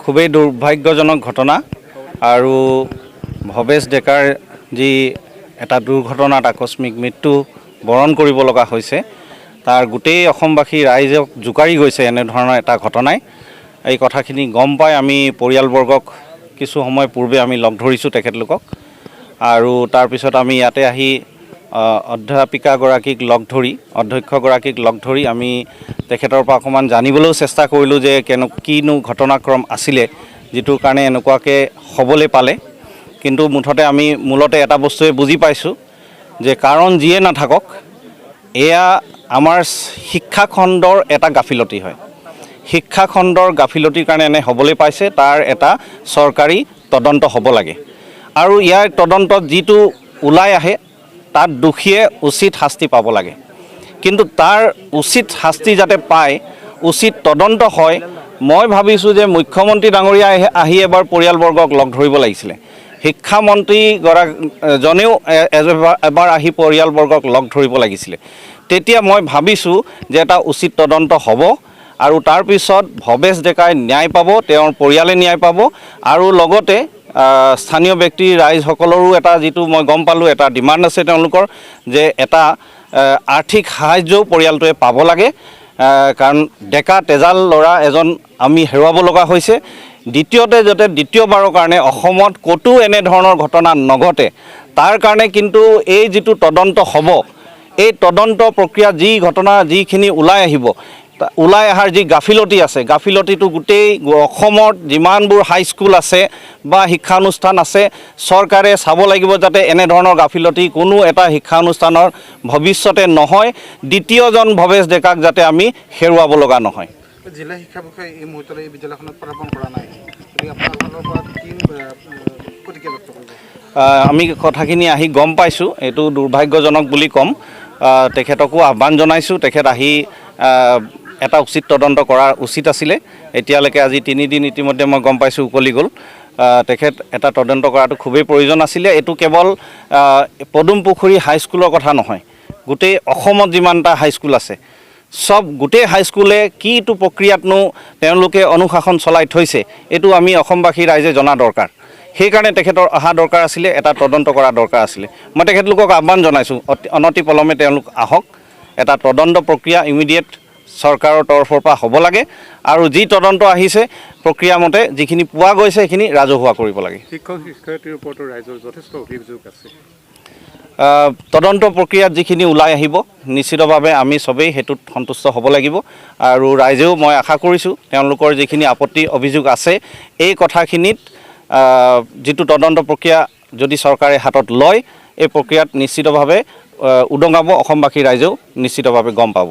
খুবেই দুৰ্ভাগ্যজনক ঘটনা আৰু ভৱেশ ডেকাৰ যি এটা দুৰ্ঘটনাত আকস্মিক মৃত্যু বৰণ কৰিব লগা হৈছে তাৰ গোটেই অসমবাসী ৰাইজক জোকাৰি গৈছে এনেধৰণৰ এটা ঘটনাই। এই কথাখিনি গম পাই আমি পৰিয়ালবৰ্গক কিছু সময় পূৰ্বে আমি লগ ধৰিছোঁ তেখেতলোকক আৰু তাৰপিছত আমি ইয়াতে আহি অধ্যাপিকাগৰাকীক লগ ধৰি অধ্যক্ষগৰাকীক লগ ধৰি আমি তেখেতৰ পৰা অকণমান জানিবলৈও চেষ্টা কৰিলোঁ যে কিনো ঘটনাক্ৰম আছিলে যিটোৰ কাৰণে এনেকুৱাকৈ হ'বলৈ পালে। কিন্তু মুঠতে আমি মূলতে এটা বস্তুৱে বুজি পাইছোঁ যে কাৰণ যিয়ে নাথাকক এয়া আমাৰ শিক্ষাখণ্ডৰ এটা গাফিলতি হয়। শিক্ষাখণ্ডৰ গাফিলতিৰ কাৰণে এনে হ'বলৈ পাইছে, তাৰ এটা চৰকাৰী তদন্ত হ'ব লাগে আৰু ইয়াৰ তদন্তত যিটো ওলাই আহে তাত দোষীয়ে উচিত শাস্তি পাব লাগে। কিন্তু তাৰ উচিত শাস্তি যাতে পায়, উচিত তদন্ত হয়, মই ভাবিছোঁ যে মুখ্যমন্ত্ৰী ডাঙৰীয়া আহি এবাৰ পৰিয়ালবৰ্গক লগ ধৰিব লাগিছিলে। শিক্ষামন্ত্ৰীজনেও এবাৰ আহি পৰিয়ালবৰ্গক লগ ধৰিব লাগিছিলে। তেতিয়া মই ভাবিছোঁ যে এটা উচিত তদন্ত হ'ব আৰু তাৰপিছত ভৱেশ ডেকাই ন্যায় পাব, তেওঁৰ পৰিয়ালে ন্যায় পাব আৰু লগতে স্থানীয় ব্যক্তি ৰাইজসকলৰো এটা যিটো মই গম পালোঁ এটা ডিমাণ্ড আছে তেওঁলোকৰ যে এটা আৰ্থিক সাহাৰ্যও পৰিয়ালটোৱে পাব লাগে। কাৰণ ডেকা তেজাল ল'ৰা এজন আমি হেৰুৱাব লগা হৈছে। দ্বিতীয়তে যাতে দ্বিতীয়বাৰৰ কাৰণে অসমত ক'তো এনেধৰণৰ ঘটনা নঘটে তাৰ কাৰণে কিন্তু এই যিটো তদন্ত হ'ব, এই তদন্ত প্ৰক্ৰিয়াত যি ঘটনা যিখিনি ওলাই অহাৰ যি গাফিলতি আছে, গাফিলতিটো গোটেই অসমত যিমানবোৰ হাইস্কুল আছে বা শিক্ষানুষ্ঠান আছে চৰকাৰে চাব লাগিব যাতে এনেধৰণৰ গাফিলতি কোনো এটা শিক্ষানুষ্ঠানৰ ভৱিষ্যতে নহয়, দ্বিতীয়জন ভৱেশ ডেকাক যাতে আমি হেৰুৱাব লগা নহয়। জিলা শিক্ষা বিষয়ে এই মুহূৰ্তত এই বিদ্যালয়খনত পদাৰ্পণ কৰা নাই, আমি কথাখিনি আহি গম পাইছোঁ, এইটো দুৰ্ভাগ্যজনক বুলি ক'ম। তেখেতকো আহ্বান জনাইছোঁ, তেখেত আহি এটা উচিত তদন্ত কৰা উচিত আছিলে। এতিয়ালৈকে আজি 3 দিন ইতিমধ্যে মই গম পাইছোঁ উকলি গ'ল। তেখেত এটা তদন্ত কৰাটো খুবেই প্ৰয়োজন আছিলে। এইটো কেৱল পদুম পুখুৰী হাইস্কুলৰ কথা নহয়, গোটেই অসমত যিমানটা হাইস্কুল আছে চব গোটেই হাইস্কুলে কিটো প্ৰক্ৰিয়াতনো তেওঁলোকে অনুশাসন চলাই থৈছে এইটো আমি অসমবাসী ৰাইজে জনা দৰকাৰ। সেইকাৰণে তেখেতৰ অহা দৰকাৰ আছিলে, এটা তদন্ত কৰা দৰকাৰ আছিলে। মই তেখেতলোকক আহ্বান জনাইছোঁ অনতি পলমে তেওঁলোক আহক, এটা তদন্ত প্ৰক্ৰিয়া ইমিডিয়েট চৰকাৰৰ তৰফৰ পৰা হ'ব লাগে আৰু যি তদন্ত আহিছে প্ৰক্ৰিয়া মতে যিখিনি পোৱা গৈছে সেইখিনি ৰাজহুৱা কৰিব লাগে। শিক্ষক শিক্ষয়িত্ৰীৰ ওপৰতো ৰাইজৰ যথেষ্ট অভিযোগ আছে। তদন্ত প্ৰক্ৰিয়াত যিখিনি ওলাই আহিব নিশ্চিতভাৱে আমি চবেই সেইটোত সন্তুষ্ট হ'ব লাগিব আৰু ৰাইজেও মই আশা কৰিছোঁ তেওঁলোকৰ যিখিনি আপত্তি অভিযোগ আছে এই কথাখিনিত যিটো তদন্ত প্ৰক্ৰিয়া যদি চৰকাৰে হাতত লয় এই প্ৰক্ৰিয়াত নিশ্চিতভাৱে উদঙাব, অসমবাসী ৰাইজেও নিশ্চিতভাৱে গম পাব।